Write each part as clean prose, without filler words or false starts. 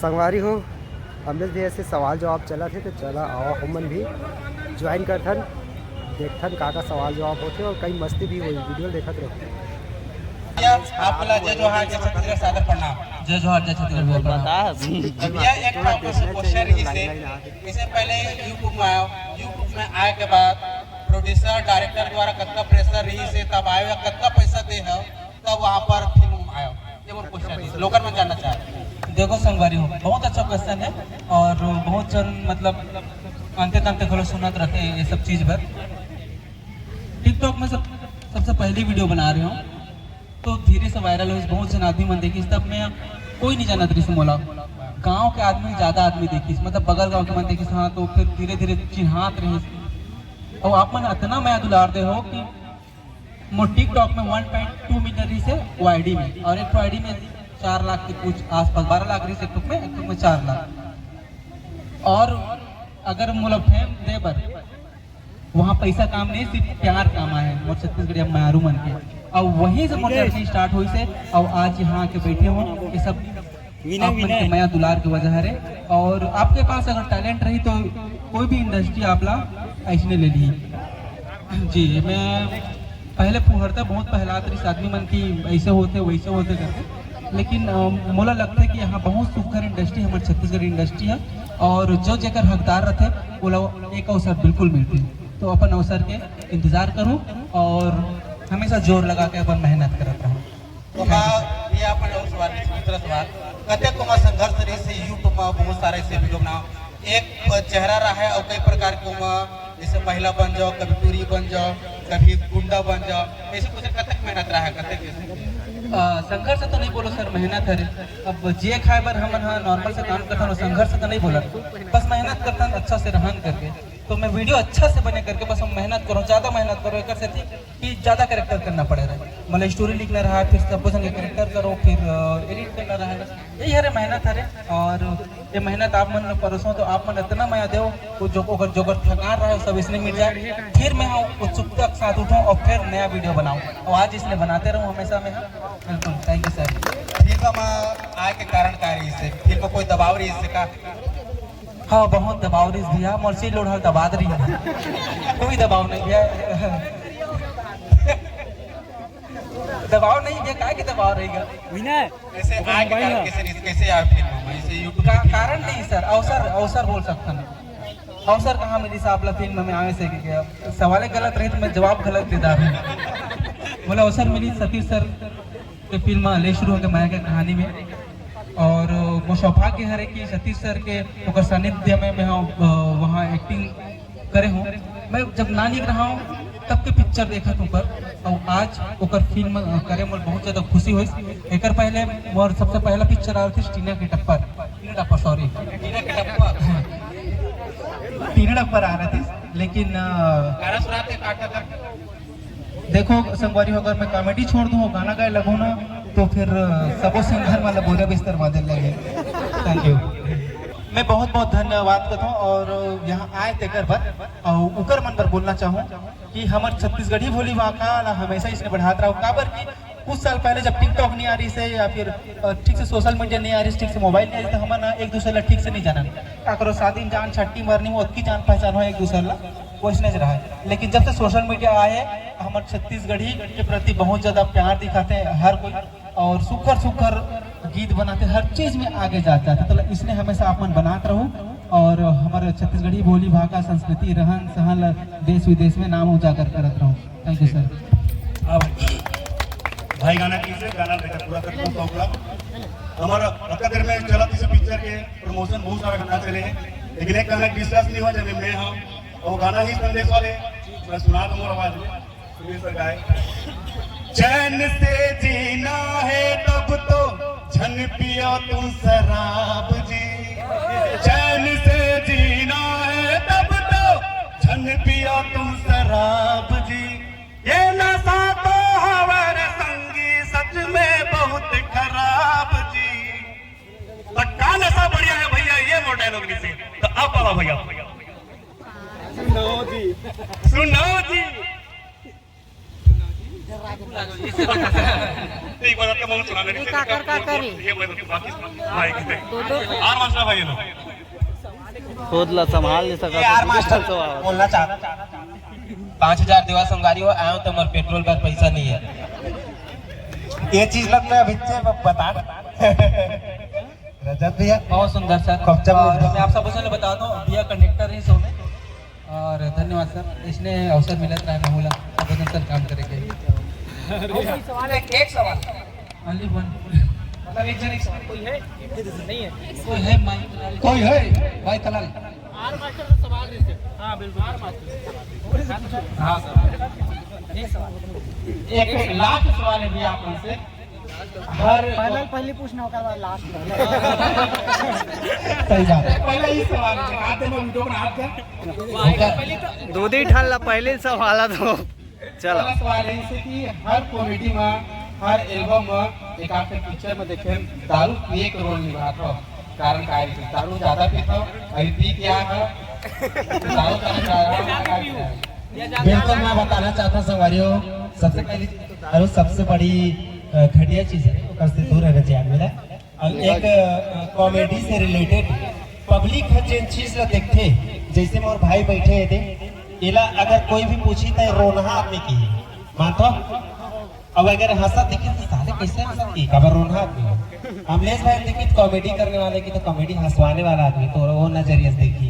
संगवारी हो अमृत भैया से सवाल जवाब चला थे तो चला आवा हमन भी ज्वाइन करथन देखथन का सवाल जवाब होते और कई मस्ती भी हुई वीडियो देखत रहो। आपला जय जोहार जय छत्तीसगढ़ सादर प्रणाम। जय जोहार जय छत्तीसगढ़ प्रणाम। भैया एक क्वेश्चन रही से इससे पहले यूट्यूब में आया, यूट्यूब में आए के बाद प्रोड्यूसर डायरेक्टर द्वारा कितना प्रेशर रही से तब आयो कितना पैसा दे है तब वहाँ पर फिल्म आयो, ये वो क्वेश्चन लोकल में जानना चाहते। देखो संगवारी हो बहुत अच्छा क्वेश्चन है और बहुत जन मतलब अंते तंते खलो सुनत रहते हैं ये सब चीज़ पर। टिकटॉक में सबसे पहली वीडियो बना रहे हूँ तो धीरे से वायरल हुई, बहुत जन आदमी मन देखी, तब मैं कोई नहीं जानत रही से मोला गांव के आदमी ज़्यादा आदमी देखी मतलब बगल गांव के मन देखी हाँ, तो फिर धीरे धीरे चिन्हात रही और आप मन इतना मैं दुलार दे हो कि मो टिकटॉक में 1.2 मिलियन रही से वाईडी में और एक वाईडी में 4 लाख के कुछ आसपास 12 लाख रही से एक में 4 लाख। और अगर मोला फेम दे बर वहाँ पैसा काम नहीं सिर्फ प्यार काम आए मोर छत्तीसगढ़ मारू मन के और वहीं से मोर जर्नी स्टार्ट हुई से और आज यहाँ के बैठे हो ये सब आप मन के माया दुलार की वजह है। और आपके पास अगर टैलेंट रही तो कोई भी इंडस्ट्री आप ला ऐसने ले ली जी। मैं पहले पुहरता बहुत पहलात रही आदमी मन की ऐसे होते वैसे होते करके, लेकिन मोला लगता है कि यहाँ बहुत सुखर इंडस्ट्री हमारे छत्तीसगढ़ इंडस्ट्री है और जो जगह हकदार रहते वो एक अवसर बिल्कुल मिलते हैं। तो अपन अवसर के इंतजार करूं और हमेशा जोर लगा के अपन मेहनत करता हूँ। तो ये अपन सवाल दूसरा सवाल कते को संघर्ष रही से यूट्यूब में बहुत सारे से वीडियो बनाओ एक चेहरा रहा है और कई प्रकार को जैसे महिला बन जाओ, कभी टूरी बन जाओ, कभी गुंडा बन जाओ, ऐसे कुछ कतक मेहनत रहा है कतक संघर्ष तो नहीं बोलो सर, मेहनत है। अब जे खाए बर हम नॉर्मल से काम करता हूँ, संघर्ष तो नहीं बोला, बस मेहनत करता हूँ अच्छा से रहन करके। तो मैं वीडियो अच्छा से बने करके बस हम मेहनत करो, ज़्यादा मेहनत करो एक से थी कि ज़्यादा कैरेक्टर करना पड़ेगा, मतलब स्टोरी लिखना रहा फिर सबको संगे कैरेक्टर करो फिर एडिट करना रहा, यही हरे मेहनत हरे। और ये मेहनत आप मन परोसो तो आप मन इतना माया दो जो थकान रहा है सब इसने मिट जाए, फिर मैं उत्सुकता के साथ उठूँ और फिर नया वीडियो बनाऊँ और आज इसलिए बनाते रहूँ हमेशा में। बिल्कुल थैंक यू सर। फिल्म में आए के कारण क्या रही से फिल्म कोई दबाव रही इससे का? हाँ बहुत दबाव रही भैया, मर्सी लोड हर दबा रही है, कोई दबाव नहीं भैया दबाव नहीं भैया, काय के दबाव रहेगा ऐसे आए के कारण कैसे आए फिल्म में ऐसे यूट्यूब का कारण नहीं सर, अवसर बोल सकता नहीं, अवसर कहाँ मिली साहब ला फिल्म में आने से क्या सवाल गलत रही तो मैं जवाब गलत दे दा बोला। अवसर मिली सतीश सर के फिल्म ले शुरू होकर माया के कहानी में और वो सौभाग्य है कि सतीश सर के सानिध्य में मैं वहाँ एक्टिंग करे हूँ। मैं जब ना लिख रहा हूँ तब के पिक्चर देखा ऊपर और आज ओकर फिल्म करे मोर बहुत ज़्यादा खुशी हुई। एक पहले मोर सबसे पहला पिक्चर आ रही थी टीना के टप्पर आ रही थी, लेकिन देखो संगवारी अगर मैं कॉमेडी छोड़ दूँ गाना गाए लगू ना तो फिर सबो सिंगर वाला बोरा बिस्तर बादल लगे। Thank you. मैं बहुत बहुत धन्यवाद करता हूँ और यहाँ आए थे घर पर और उकर मन पर बोलना चाहूँ कि हमारे छत्तीसगढ़ी बोली वाका हमेशा इसने बढ़ाता रहा काबर की कुछ साल पहले जब टिकटॉक नहीं आ रही से या फिर ठीक से सोशल मीडिया नहीं आ रही ठीक से मोबाइल नहीं आ रही तो हम ना एक दूसरे ला ठीक से नहीं जाना क्या करो शादी जान छट्टी मरनी में उतकी जान पहचान हो एक दूसरे ला वैसने रहा है। लेकिन जब से सोशल मीडिया आए हमारे छत्तीसगढ़ी के प्रति बहुत ज़्यादा प्यार दिखाते हैं हर कोई और सुखर गीत बनाते हर चीज़ में आगे जाता है। तो इसने हमेशा आप मन बनाते रहो और हमारे छत्तीसगढ़ी बोली भाषा संस्कृति रहन सहन देश विदेश में नाम उजागर करते रहो। Thank you sir. अब भाई गाना कीजिए, गाना बेटा पूरा करता हूँ। हमारा देर में चला किसी पिक्चर के प्रमोशन बहुत सारा गाना चले हैं लेकिन एक गाना डिस्कस नहीं हुआ जब मैं हम और गाना ही संदेश वाले मैं सुना दूँ आवाज में सुनील सर गाए। चैन से जीना है तब तो झन पिया तुम शराब जी, चैन से जीना है तब तो झन पिया तुम शराब जी, ये नशा तो हमारे संगी सच में बहुत खराब जी। पक्का नशा बढ़िया है भैया ये मोटा लोग से तो अब बाबा भैया सुनो जी एक बार आपका बहुत सुना मेरी ये बाकी भाई कितने आर मास्टर भाई लोग खुदला संभाल नहीं सका यार मास्टर बोलना चाहता 5000 देवा संगारी हो आयो तो मर पेट्रोल पर पैसा नहीं है ये चीज लगता है बच्चे बता रजत भैया बहुत सुंदर सर। और मैं आप सबको बता दूं भैया कंडक्टर है शो में और धन्यवाद सर इसने अवसर मिला था मामूला सब सर काम करेंगे। एक सवाल ओनली वन मतलब एक जन एक सवाल कोई है नहीं है कोई है माइक कोई है भाई तलाल आर मास्टर से सवाल दीजिए। हां बिल्कुल आर मास्टर हाँ सर एक सवाल एक लास्ट सवाल है भैया आप से हर पहले पूछना होगा लास्ट सही बात है पहले ही सवाल है आते में वीडियो बना आपका दूध ही ठान ला पहले सवाल तो चलो पहला सवाल है जैसे कि हर कॉमेडी में हर एल्बम में एक आपके पिक्चर में देखे दारू पिए के रोल निभात हो कारण का है दारू ज्यादा पीता हो अभी पी क्या है दारू बिल्कुल मैं बताना चाहता हूँ संगवारियों सबसे पहली दारू सबसे बड़ी घटिया चीज है तो से दूर रहना चाहिए मेरा और एक कॉमेडी से रिलेटेड पब्लिक है जिन चीज ला देखते जैसे मोर भाई बैठे थे इला अगर कोई भी पूछी तो रोना आदमी की मानतो अब अगर हंसा दिखे तो साले कैसे हंसा की खबर रोना आदमी अमलेश भाई देखी कॉमेडी करने वाले की तो कॉमेडी हंसवाने वाला आदमी तो वो नजरिया से देखी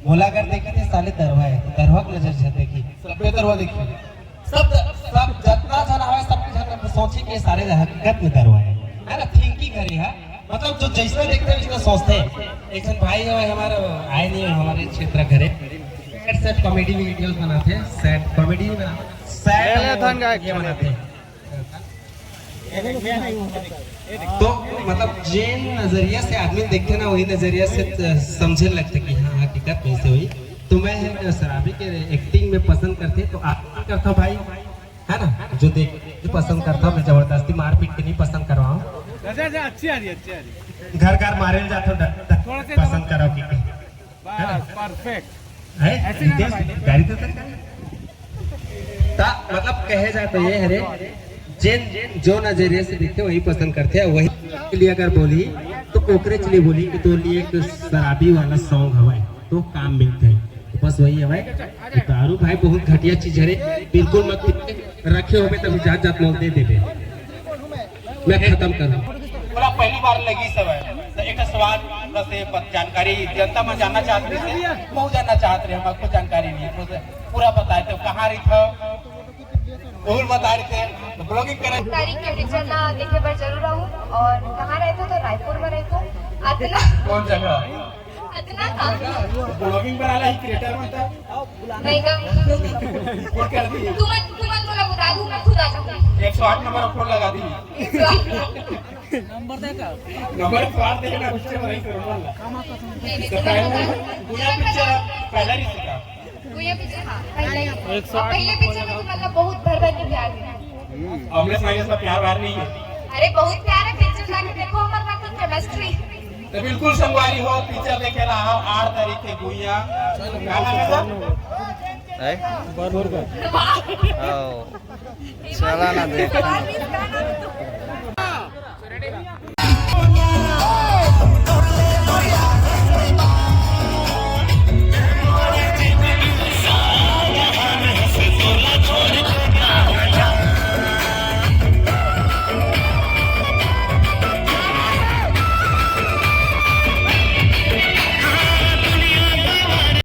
बोला अगर देखी तो साले दरवा है तो दरवा की नजर से देखी सब दरवा देखी सब जितना जना है सब सोची के सारे हकीकत में दरवा है ना थिंकिंग करी है मतलब जो जैसा देखते हैं वैसा सोचते हैं एक जन भाई है हमारा आए नहीं है हमारे क्षेत्र घरे सेट कॉमेडी वीडियोस बनाते हैं सेट कॉमेडी बनाते हैं तो मतलब जिन नजरिया से आदमी देखते ना वही नजरिया से समझने लगते कि हाँ हकीकत कैसे हुई तो मैं शराबी के एक्टिंग में पसंद करते तो आप करता हूँ भाई है ना जो देख पसंद करता हूँ मैं जबरदस्ती मारपीट के नहीं पसंद करवाऊँ अच्छी आ रही घर घर मारे जाते पसंद कराओ की परफेक्ट है गाड़ी तो मतलब कहे जाता ये है जिन जो नजरिए से देखते वही पसंद करते हैं वही के लिए अगर बोली तो कोकरे चली बोली कि तो लिए एक शराबी वाला सॉन्ग हवा तो काम मिलते हैं तो बस वही है भाई दारू भाई बहुत घटिया चीज है बिल्कुल मत रखे हो तभी जात जात मोल दे दे मैं खत्म कर रहा हूँ पूरा पहली बार लगी सब है तो एक सवाल से जानकारी जनता में जानना चाहते थे बहुत जानना चाहते हैं हमको जानकारी नहीं पूरा बताए तो कहाँ रही था और बता रहे थे ब्लॉगिंग करें तारीख के पिक्चर ना देखे पर जरूर रहूं और कहाँ रहते तो रायपुर में रहते अतना कौन जगह अतना काम ब्लॉगिंग पर आला ही क्रिएटर बनता नहीं का और कर दी तुम बोला बता दूं मैं खुद आ जाऊंगी 108 नंबर फोन लगा दी नंबर देखा नंबर फाड़ देना उससे नहीं करूंगा पूरा पिक्चर पहला ही सीखा ये पिक्चर हाँ पहले पिक्चर में तो मतलब बहुत भर भर के प्यार दिया अमलेश भाई का प्यार वार नहीं है अरे बहुत प्यार है पिक्चर जाके देखो हमारा कुछ केमिस्ट्री तो बिल्कुल संगवारी हो पिक्चर देखे ला आओ 8 तारीख के गुइया गाना है है चला ना देख